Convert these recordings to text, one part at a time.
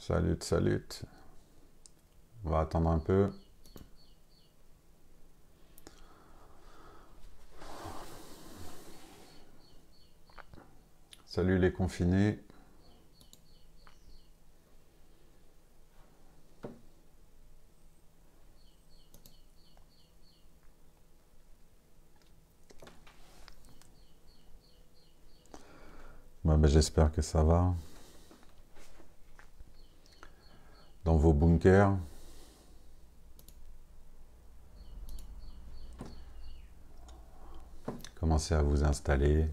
Salut, salut. On va attendre un peu. Salut les confinés. J'espère que ça va. Dans vos bunkers. Commencez à vous installer.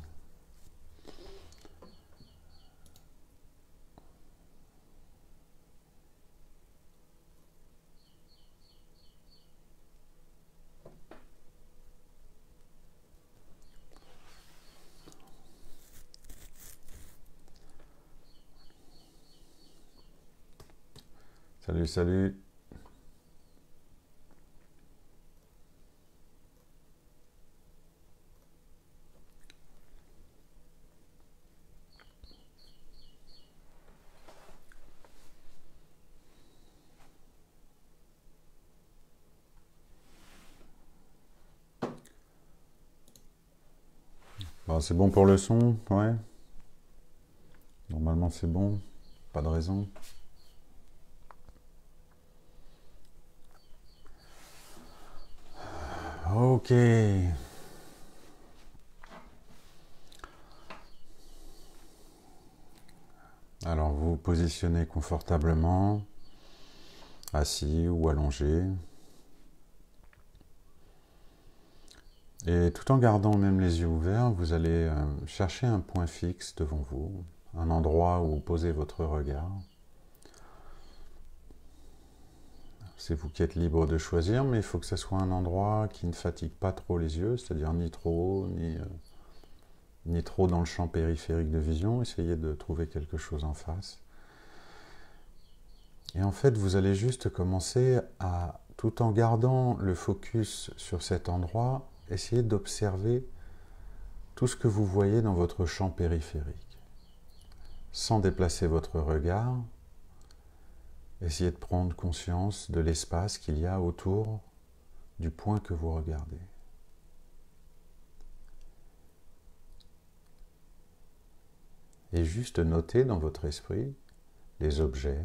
Salut, salut. Bon, c'est bon pour le son, ouais. Normalement c'est bon. Pas de raison. Ok. Alors vous vous positionnez confortablement, assis ou allongé. Et tout en gardant même les yeux ouverts, vous allez chercher un point fixe devant vous, un endroit où poser votre regard. C'est vous qui êtes libre de choisir, mais il faut que ce soit un endroit qui ne fatigue pas trop les yeux, c'est-à-dire ni trop haut, ni trop dans le champ périphérique de vision. Essayez de trouver quelque chose en face. Et en fait, vous allez juste commencer à, tout en gardant le focus sur cet endroit, essayer d'observer tout ce que vous voyez dans votre champ périphérique. Sans déplacer votre regard, essayez de prendre conscience de l'espace qu'il y a autour du point que vous regardez. Et juste notez dans votre esprit les objets,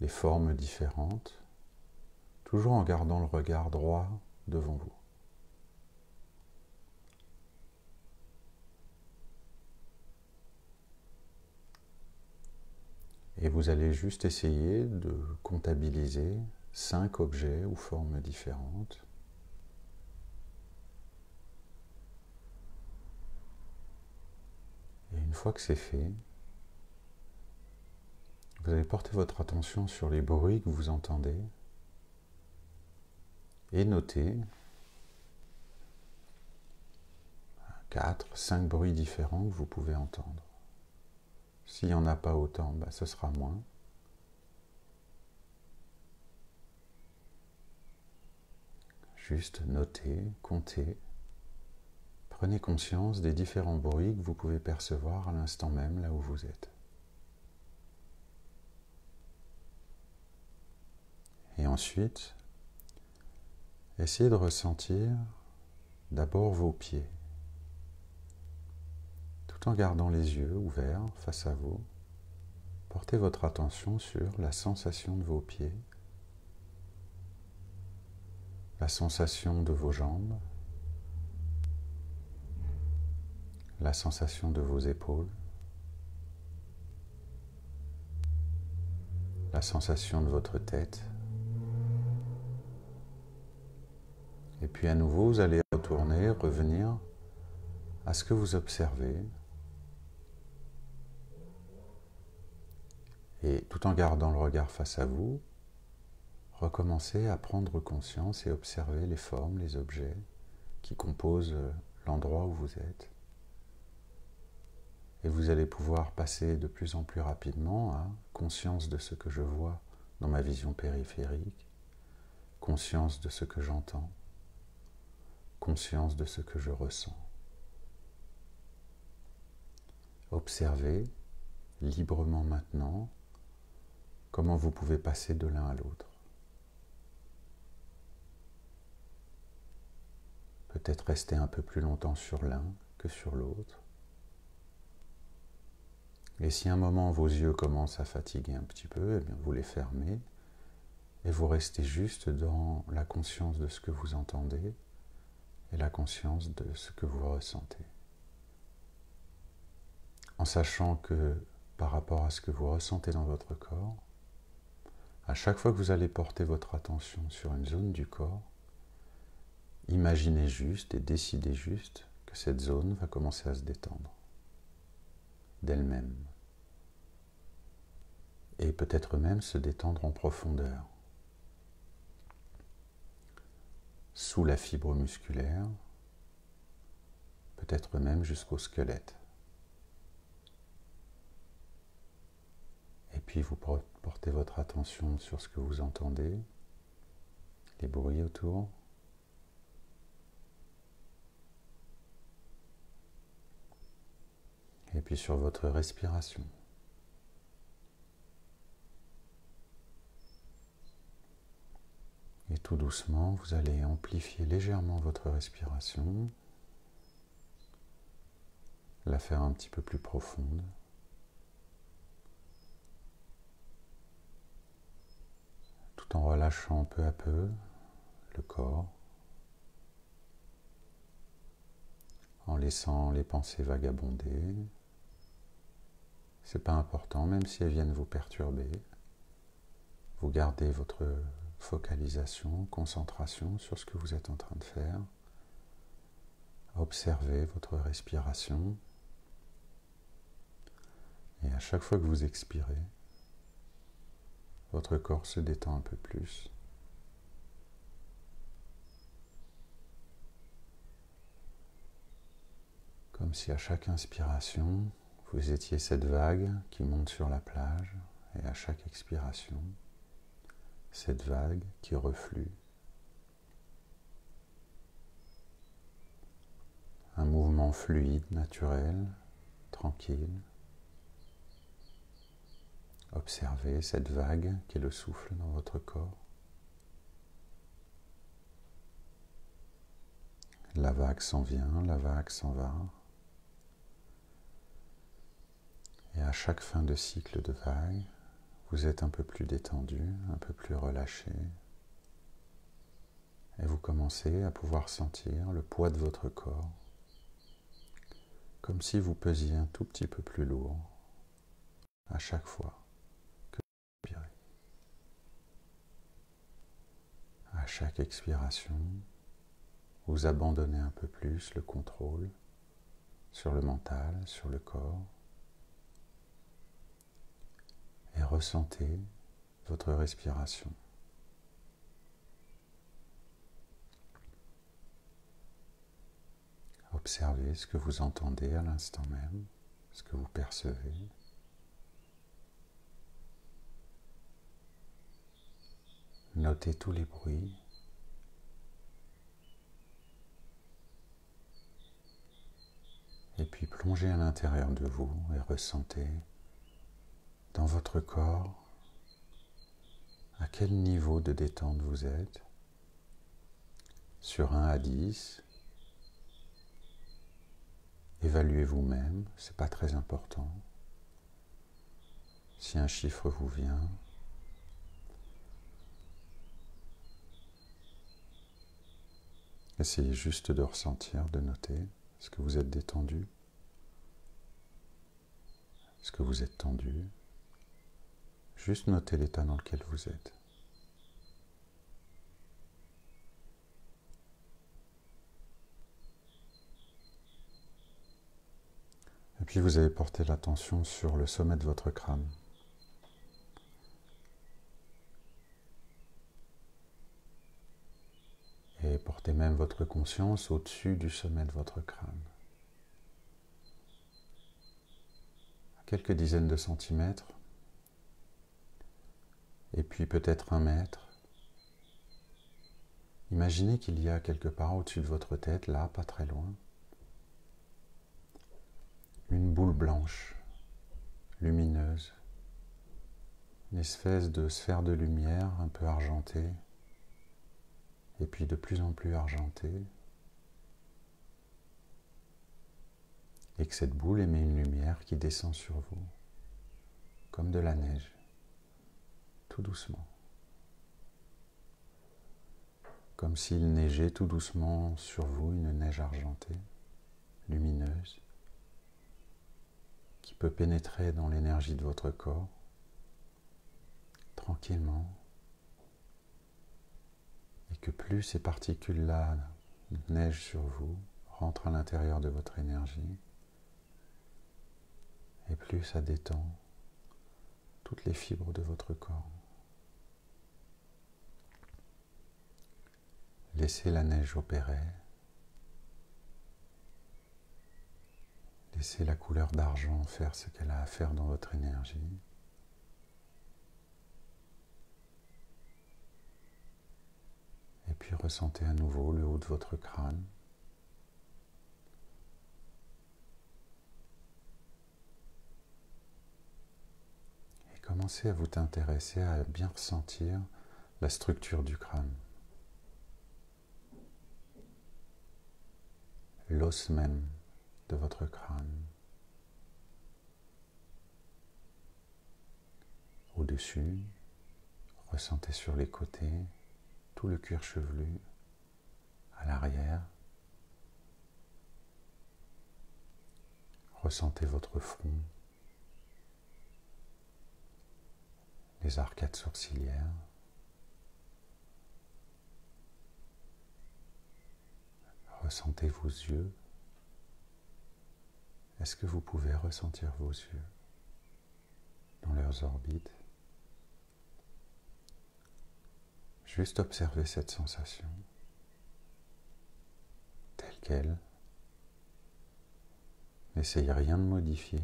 les formes différentes, toujours en gardant le regard droit devant vous. Et vous allez juste essayer de comptabiliser 5 objets ou formes différentes. Et une fois que c'est fait, vous allez porter votre attention sur les bruits que vous entendez et noter 4, 5 bruits différents que vous pouvez entendre. S'il n'y en a pas autant, ce sera moins. Juste notez, comptez. Prenez conscience des différents bruits que vous pouvez percevoir à l'instant même là où vous êtes. Et ensuite, essayez de ressentir d'abord vos pieds. Tout en gardant les yeux ouverts face à vous, portez votre attention sur la sensation de vos pieds, la sensation de vos jambes, la sensation de vos épaules, la sensation de votre tête. Et puis à nouveau, vous allez retourner, revenir à ce que vous observez. Et tout en gardant le regard face à vous, recommencez à prendre conscience et observer les formes, les objets qui composent l'endroit où vous êtes. Et vous allez pouvoir passer de plus en plus rapidement à conscience de ce que je vois dans ma vision périphérique, conscience de ce que j'entends, conscience de ce que je ressens. Observez librement maintenant comment vous pouvez passer de l'un à l'autre. Peut-être rester un peu plus longtemps sur l'un que sur l'autre. Et si à un moment vos yeux commencent à fatiguer un petit peu, eh bien vous les fermez et vous restez juste dans la conscience de ce que vous entendez et la conscience de ce que vous ressentez. En sachant que par rapport à ce que vous ressentez dans votre corps, à chaque fois que vous allez porter votre attention sur une zone du corps, imaginez juste et décidez juste que cette zone va commencer à se détendre d'elle-même. Et peut-être même se détendre en profondeur, sous la fibre musculaire, peut-être même jusqu'au squelette. Et puis vous portez votre attention sur ce que vous entendez, les bruits autour. Et puis sur votre respiration. Et tout doucement, vous allez amplifier légèrement votre respiration, la faire un petit peu plus profonde. Tout en relâchant peu à peu le corps, en laissant les pensées vagabonder. C'est pas important, même si elles viennent vous perturber. Vous gardez votre focalisation, concentration sur ce que vous êtes en train de faire. Observez votre respiration. Et à chaque fois que vous expirez, votre corps se détend un peu plus. Comme si à chaque inspiration, vous étiez cette vague qui monte sur la plage, et à chaque expiration, cette vague qui reflue. Un mouvement fluide, naturel, tranquille. Observez cette vague qui est le souffle dans votre corps. La vague s'en vient, la vague s'en va. Et à chaque fin de cycle de vague, vous êtes un peu plus détendu, un peu plus relâché. Et vous commencez à pouvoir sentir le poids de votre corps, comme si vous pesiez un tout petit peu plus lourd à chaque fois que vous expirez. À chaque expiration, vous abandonnez un peu plus le contrôle sur le mental, sur le corps, et ressentez votre respiration. Observez ce que vous entendez à l'instant même, ce que vous percevez. Notez tous les bruits. Et puis plongez à l'intérieur de vous et ressentez dans votre corps à quel niveau de détente vous êtes. Sur 1 à 10, évaluez vous-même, c'est pas très important. Si un chiffre vous vient, essayez juste de ressentir, de noter. Est-ce que vous êtes détendu? Est-ce que vous êtes tendu? Juste notez l'état dans lequel vous êtes. Et puis vous allez porter l'attention sur le sommet de votre crâne. Et portez même votre conscience au-dessus du sommet de votre crâne. À quelques dizaines de centimètres, et puis peut-être 1 mètre. Imaginez qu'il y a quelque part au-dessus de votre tête, là, pas très loin, une boule blanche, lumineuse, une espèce de sphère de lumière un peu argentée, et puis de plus en plus argentée, et que cette boule émet une lumière qui descend sur vous, comme de la neige, tout doucement. Comme s'il neigeait tout doucement sur vous une neige argentée, lumineuse, qui peut pénétrer dans l'énergie de votre corps, tranquillement, et que plus ces particules-là neigent sur vous, rentrent à l'intérieur de votre énergie, et plus ça détend toutes les fibres de votre corps. Laissez la neige opérer. Laissez la couleur d'argent faire ce qu'elle a à faire dans votre énergie. Et puis ressentez à nouveau le haut de votre crâne. Et commencez à vous intéresser à bien ressentir la structure du crâne. L'os même de votre crâne. Au-dessus, ressentez sur les côtés tout le cuir chevelu, à l'arrière. Ressentez votre front, les arcades sourcilières. Ressentez vos yeux. Est-ce que vous pouvez ressentir vos yeux dans leurs orbites? Juste observez cette sensation telle qu'elle. N'essayez rien de modifier.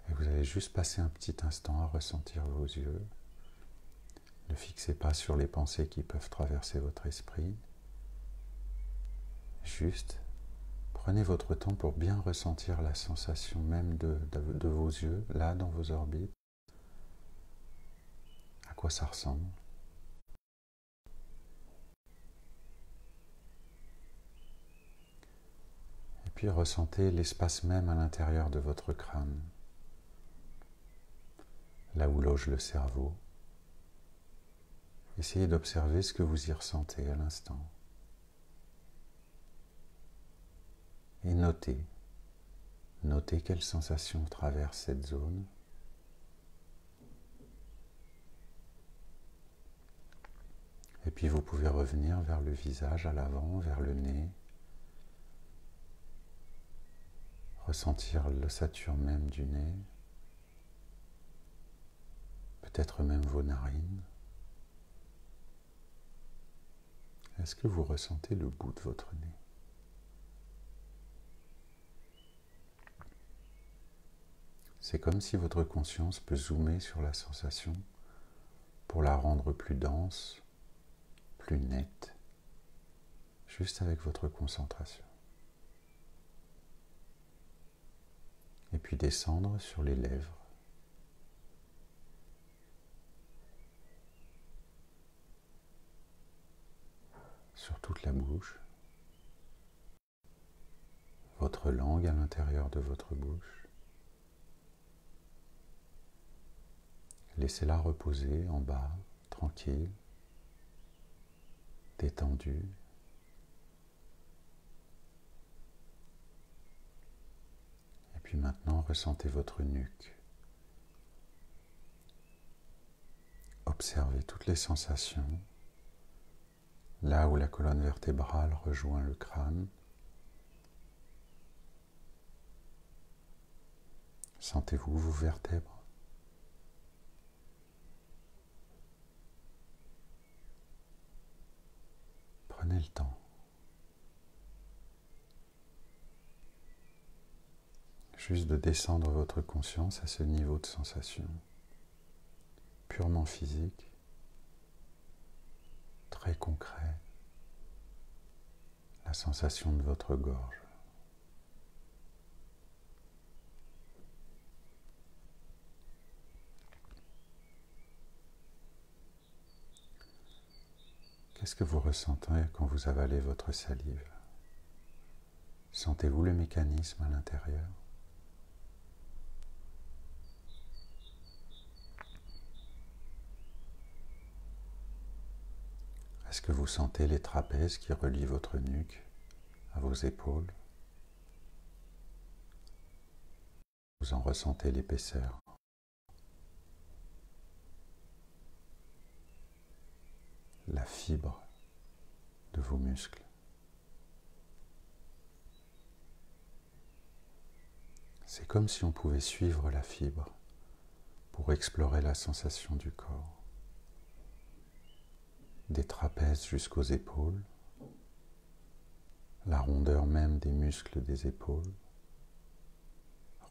Et vous allez juste passer un petit instant à ressentir vos yeux. Ne fixez pas sur les pensées qui peuvent traverser votre esprit. Juste, prenez votre temps pour bien ressentir la sensation même de vos yeux, là, dans vos orbites. À quoi ça ressemble? Et puis ressentez l'espace même à l'intérieur de votre crâne, là où loge le cerveau. Essayez d'observer ce que vous y ressentez à l'instant. Et notez quelles sensations traversent cette zone. Et puis vous pouvez revenir vers le visage à l'avant, vers le nez. Ressentir l'ossature même du nez. Peut-être même vos narines. Est-ce que vous ressentez le bout de votre nez? C'est comme si votre conscience peut zoomer sur la sensation pour la rendre plus dense, plus nette, juste avec votre concentration. Et puis descendre sur les lèvres. Sur toute la bouche, votre langue à l'intérieur de votre bouche. Laissez-la reposer en bas, tranquille, détendue. Et puis maintenant, ressentez votre nuque. Observez toutes les sensations. Là où la colonne vertébrale rejoint le crâne, sentez-vous vos vertèbres? Prenez le temps. Juste de descendre votre conscience à ce niveau de sensation, purement physique, très concret, la sensation de votre gorge. Qu'est-ce que vous ressentez quand vous avalez votre salive? Sentez-vous le mécanisme à l'intérieur? Est-ce que vous sentez les trapèzes qui relient votre nuque à vos épaules? Vous en ressentez l'épaisseur. La fibre de vos muscles. C'est comme si on pouvait suivre la fibre pour explorer la sensation du corps. Des trapèzes jusqu'aux épaules, la rondeur même des muscles des épaules,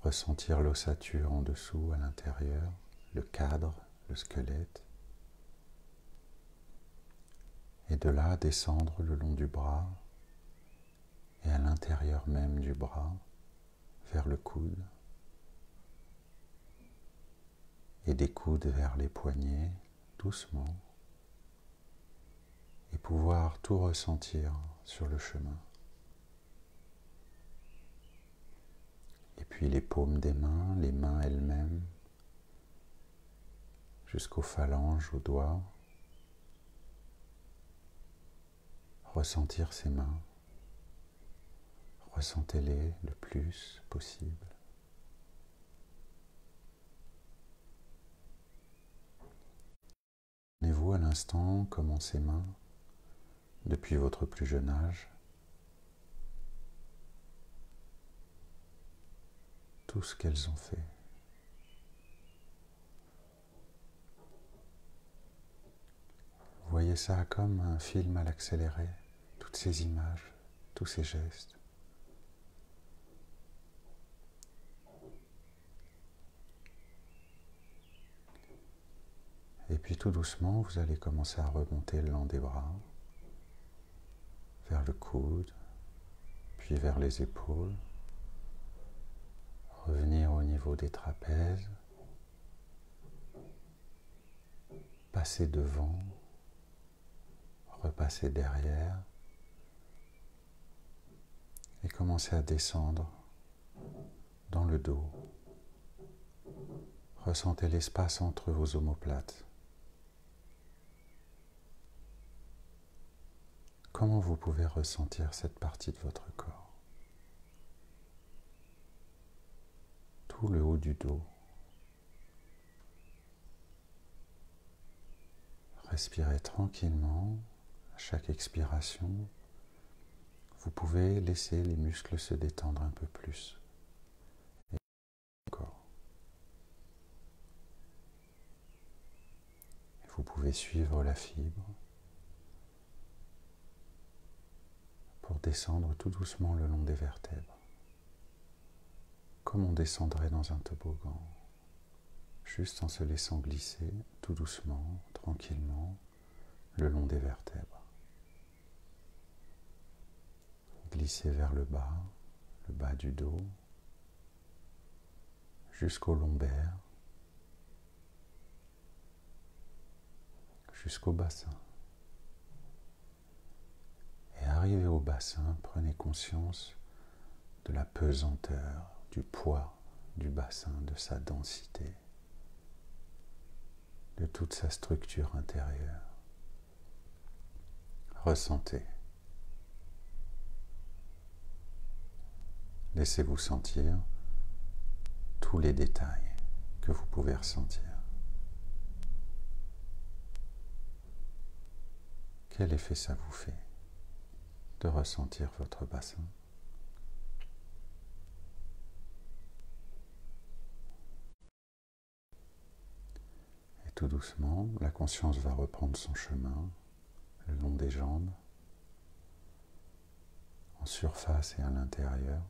ressentir l'ossature en dessous, à l'intérieur, le cadre, le squelette, et de là descendre le long du bras et à l'intérieur même du bras, vers le coude, et des coudes vers les poignets, doucement, et pouvoir tout ressentir sur le chemin. Et puis les paumes des mains, les mains elles-mêmes, jusqu'aux phalanges, aux doigts. Ressentir ces mains. Ressentez-les le plus possible. Imaginez-vous à l'instant comment ces mains, depuis votre plus jeune âge, tout ce qu'elles ont fait. Voyez ça comme un film à l'accéléré, toutes ces images, tous ces gestes. Et puis tout doucement, vous allez commencer à remonter le long des bras, vers le coude, puis vers les épaules, revenir au niveau des trapèzes, passer devant, repasser derrière, et commencer à descendre dans le dos. Ressentez l'espace entre vos omoplates. Comment vous pouvez ressentir cette partie de votre corps? Tout le haut du dos. Respirez tranquillement. À chaque expiration, vous pouvez laisser les muscles se détendre un peu plus. Et encore. Vous pouvez suivre la fibre pour descendre tout doucement le long des vertèbres, comme on descendrait dans un toboggan, juste en se laissant glisser tout doucement, tranquillement, le long des vertèbres. Glissez vers le bas du dos, jusqu'au lombaire, jusqu'au bassin. Et arrivé au bassin, prenez conscience de la pesanteur, du poids du bassin, de sa densité, de toute sa structure intérieure. Ressentez. Laissez-vous sentir tous les détails que vous pouvez ressentir. Quel effet ça vous fait de ressentir votre bassin? Et tout doucement, la conscience va reprendre son chemin le long des jambes, en surface et à l'intérieur,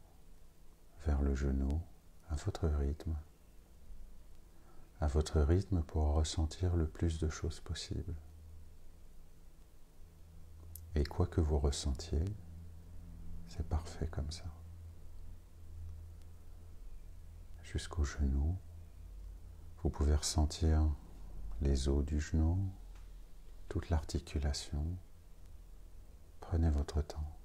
vers le genou, à votre rythme pour ressentir le plus de choses possible. Et quoi que vous ressentiez, C'est parfait comme ça. Jusqu'au genou. Vous pouvez ressentir les os du genou, toute l'articulation. Prenez votre temps.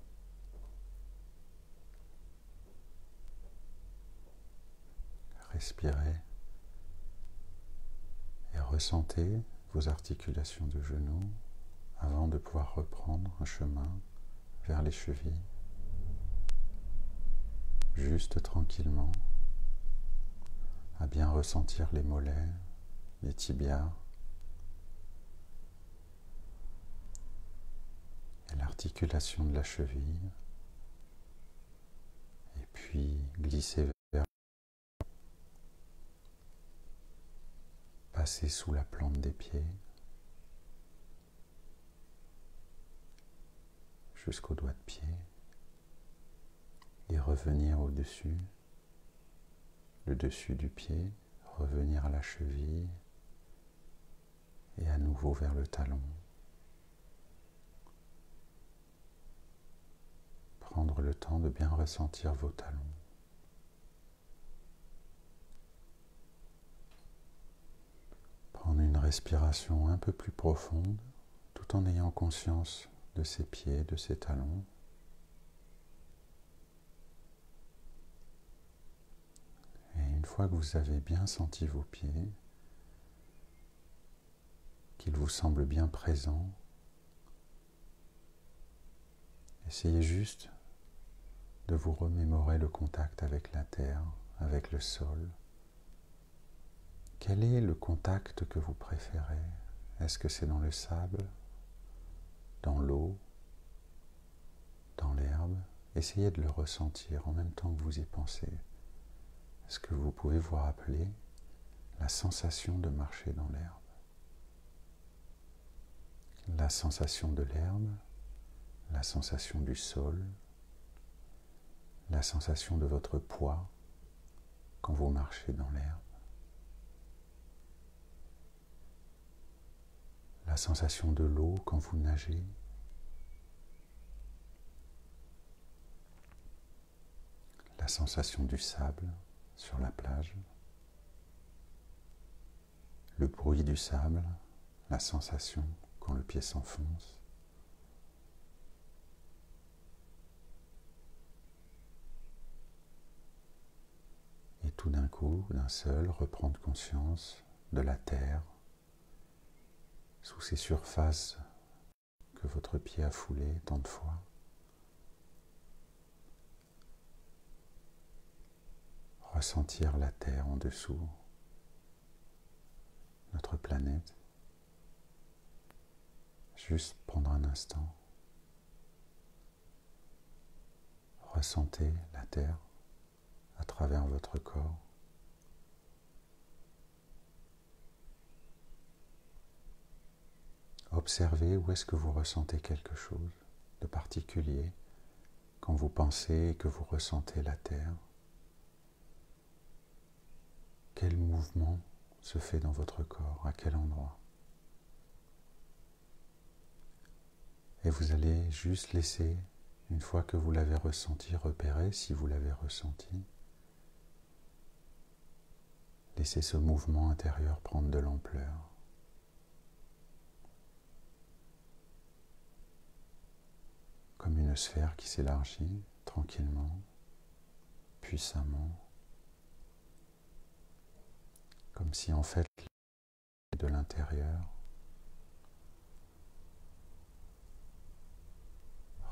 Respirez et ressentez vos articulations de genoux avant de pouvoir reprendre un chemin vers les chevilles. Juste tranquillement, à bien ressentir les mollets, les tibias et l'articulation de la cheville. Et puis glisser vers, passer sous la plante des pieds jusqu'au doigt de pied et revenir au-dessus, le dessus du pied, revenir à la cheville et à nouveau vers le talon. Prendre le temps de bien ressentir vos talons. Prendre une respiration un peu plus profonde tout en ayant conscience de ses pieds, de ses talons. Et une fois que vous avez bien senti vos pieds, qu'ils vous semblent bien présents, essayez juste de vous remémorer le contact avec la terre, avec le sol. Quel est le contact que vous préférez? Est-ce que c'est dans le sable, dans l'eau, dans l'herbe? Essayez de le ressentir en même temps que vous y pensez. Est-ce que vous pouvez vous rappeler la sensation de marcher dans l'herbe? La sensation de l'herbe, la sensation du sol, la sensation de votre poids quand vous marchez dans l'herbe. La sensation de l'eau quand vous nagez. La sensation du sable sur la plage. Le bruit du sable, la sensation quand le pied s'enfonce. Et tout d'un coup, d'un seul, reprendre conscience de la terre sous ces surfaces que votre pied a foulées tant de fois. Ressentir la terre en dessous, notre planète. Juste prendre un instant. Ressentez la terre à travers votre corps. Observez où est-ce que vous ressentez quelque chose de particulier quand vous pensez et que vous ressentez la terre. Quel mouvement se fait dans votre corps? À quel endroit? Et vous allez juste laisser, une fois que vous l'avez ressenti, repérer si vous l'avez ressenti. Laissez ce mouvement intérieur prendre de l'ampleur. Comme une sphère qui s'élargit tranquillement, puissamment. Comme si en fait, de l'intérieur,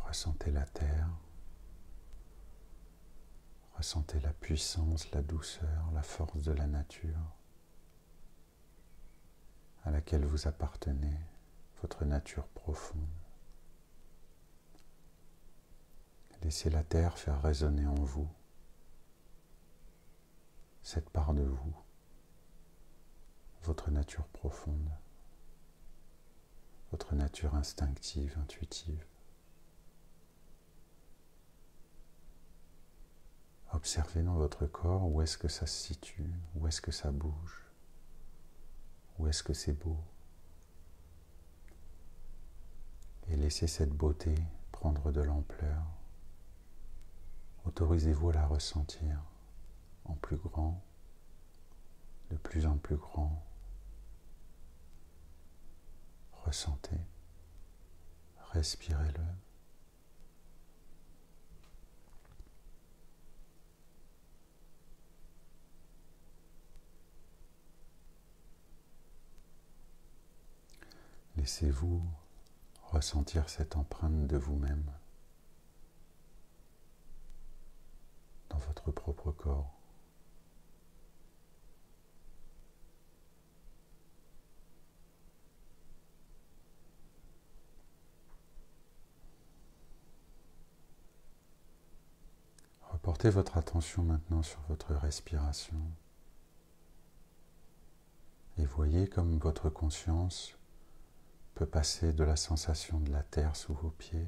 ressentez la terre, ressentez la puissance, la douceur, la force de la nature à laquelle vous appartenez, votre nature profonde. Laissez la terre faire résonner en vous cette part de vous, votre nature profonde, votre nature instinctive, intuitive. Observez dans votre corps où est-ce que ça se situe, où est-ce que ça bouge, où est-ce que c'est beau. Et laissez cette beauté prendre de l'ampleur Autorisez-vous à la ressentir en plus grand, de plus en plus grand. Ressentez, respirez-le. Laissez-vous ressentir cette empreinte de vous-même dans votre propre corps. Reportez votre attention maintenant sur votre respiration et voyez comme votre conscience peut passer de la sensation de la terre sous vos pieds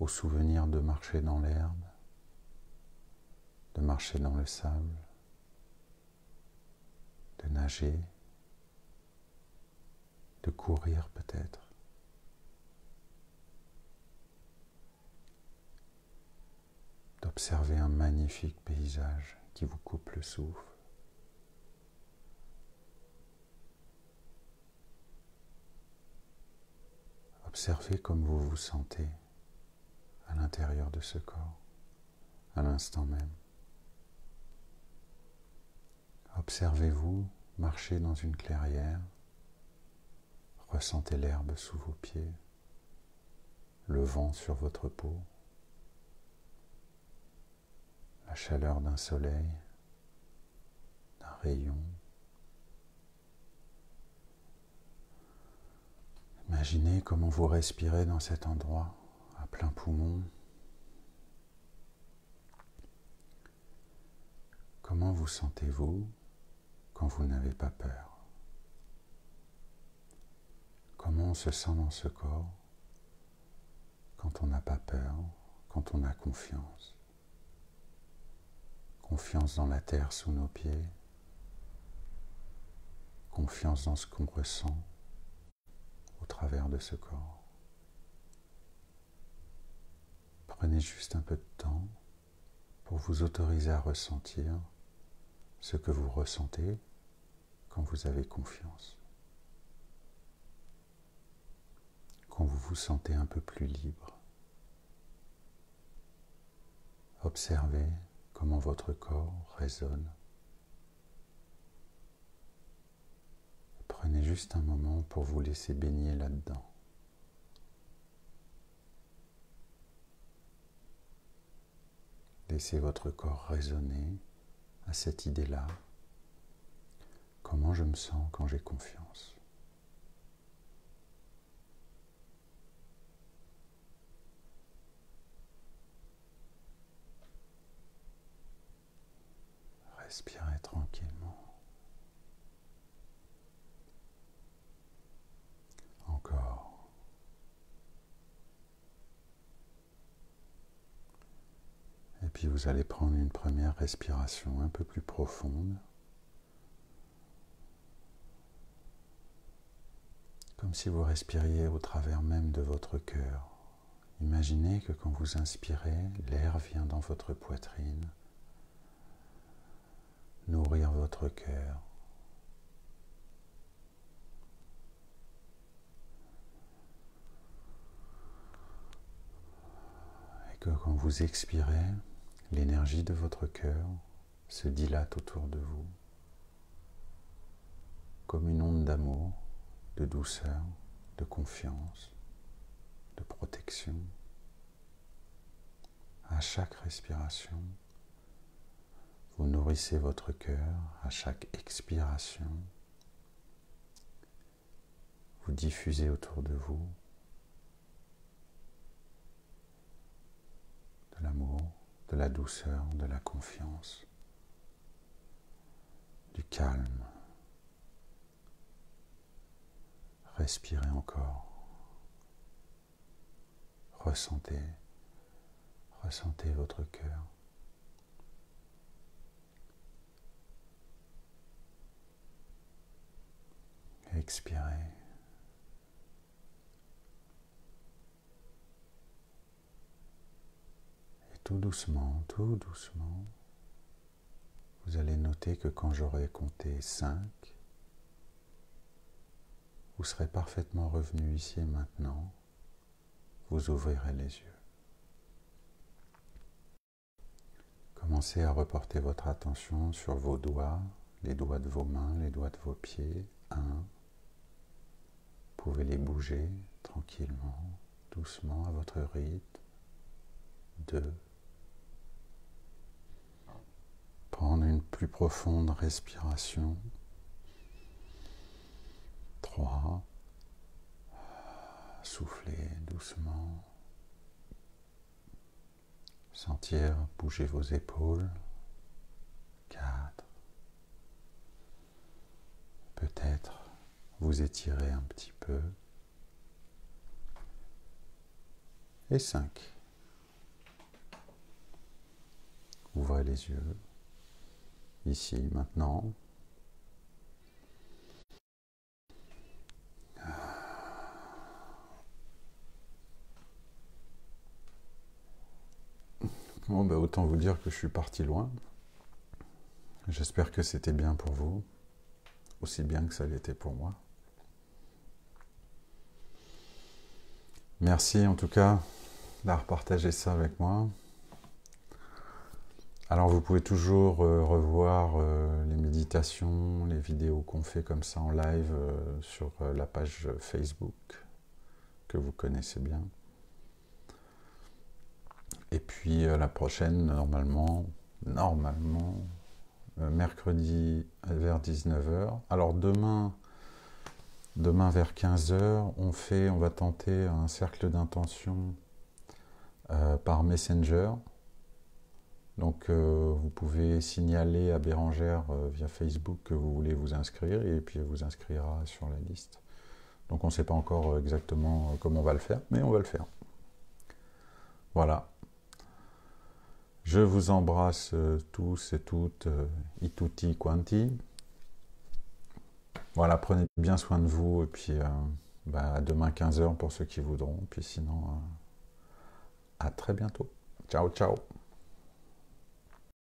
au souvenir de marcher dans l'herbe, de marcher dans le sable, de nager, de courir peut-être. D'observer un magnifique paysage qui vous coupe le souffle. Observez comme vous vous sentez à l'intérieur de ce corps, à l'instant même. Observez-vous marcher dans une clairière, ressentez l'herbe sous vos pieds, le vent sur votre peau, la chaleur d'un soleil, d'un rayon. Imaginez comment vous respirez dans cet endroit, à plein poumon. Comment vous sentez-vous quand vous n'avez pas peur? Comment on se sent dans ce corps quand on n'a pas peur, quand on a confiance? Confiance dans la terre sous nos pieds, confiance dans ce qu'on ressent au travers de ce corps. Prenez juste un peu de temps pour vous autoriser à ressentir ce que vous ressentez quand vous avez confiance. Quand vous vous sentez un peu plus libre. Observez comment votre corps résonne. Prenez juste un moment pour vous laisser baigner là-dedans. Laissez votre corps résonner à cette idée-là. Comment je me sens quand j'ai confiance? Respirez tranquillement. Encore. Et puis vous allez prendre une première respiration un peu plus profonde. Comme si vous respiriez au travers même de votre cœur. Imaginez que quand vous inspirez, l'air vient dans votre poitrine, nourrir votre cœur. Et que quand vous expirez, l'énergie de votre cœur se dilate autour de vous, comme une onde d'amour, de douceur, de confiance, de protection. À chaque respiration, vous nourrissez votre cœur. À chaque expiration, vous diffusez autour de vous de l'amour, de la douceur, de la confiance, du calme. Respirez encore. Ressentez votre cœur. Expirez. Et tout doucement, vous allez noter que quand j'aurai compté 5, vous serez parfaitement revenu ici et maintenant. Vous ouvrirez les yeux. Commencez à reporter votre attention sur vos doigts, les doigts de vos mains, les doigts de vos pieds. 1. Vous pouvez les bouger tranquillement, doucement, à votre rythme. 2. Prendre une plus profonde respiration. 3. Soufflez doucement. Sentir bouger vos épaules. 4. Peut-être vous étirer un petit peu. Et 5. Ouvrez les yeux. Ici, maintenant. Bon, ben, autant vous dire que je suis parti loin. J'espère que c'était bien pour vous, aussi bien que ça l'était pour moi. Merci en tout cas d'avoir partagé ça avec moi. Alors vous pouvez toujours revoir les méditations, les vidéos qu'on fait comme ça en live sur la page Facebook que vous connaissez bien. Et puis la prochaine, normalement, mercredi vers 19h. Alors demain vers 15h, on va tenter un cercle d'intention par Messenger. Donc vous pouvez signaler à Bérangère via Facebook que vous voulez vous inscrire et puis elle vous inscrira sur la liste. Donc on ne sait pas encore exactement comment on va le faire, mais on va le faire. Voilà. Je vous embrasse tous et toutes, tutti quanti. Voilà, prenez bien soin de vous et puis à demain 15h pour ceux qui voudront. Puis sinon, à très bientôt. Ciao, ciao.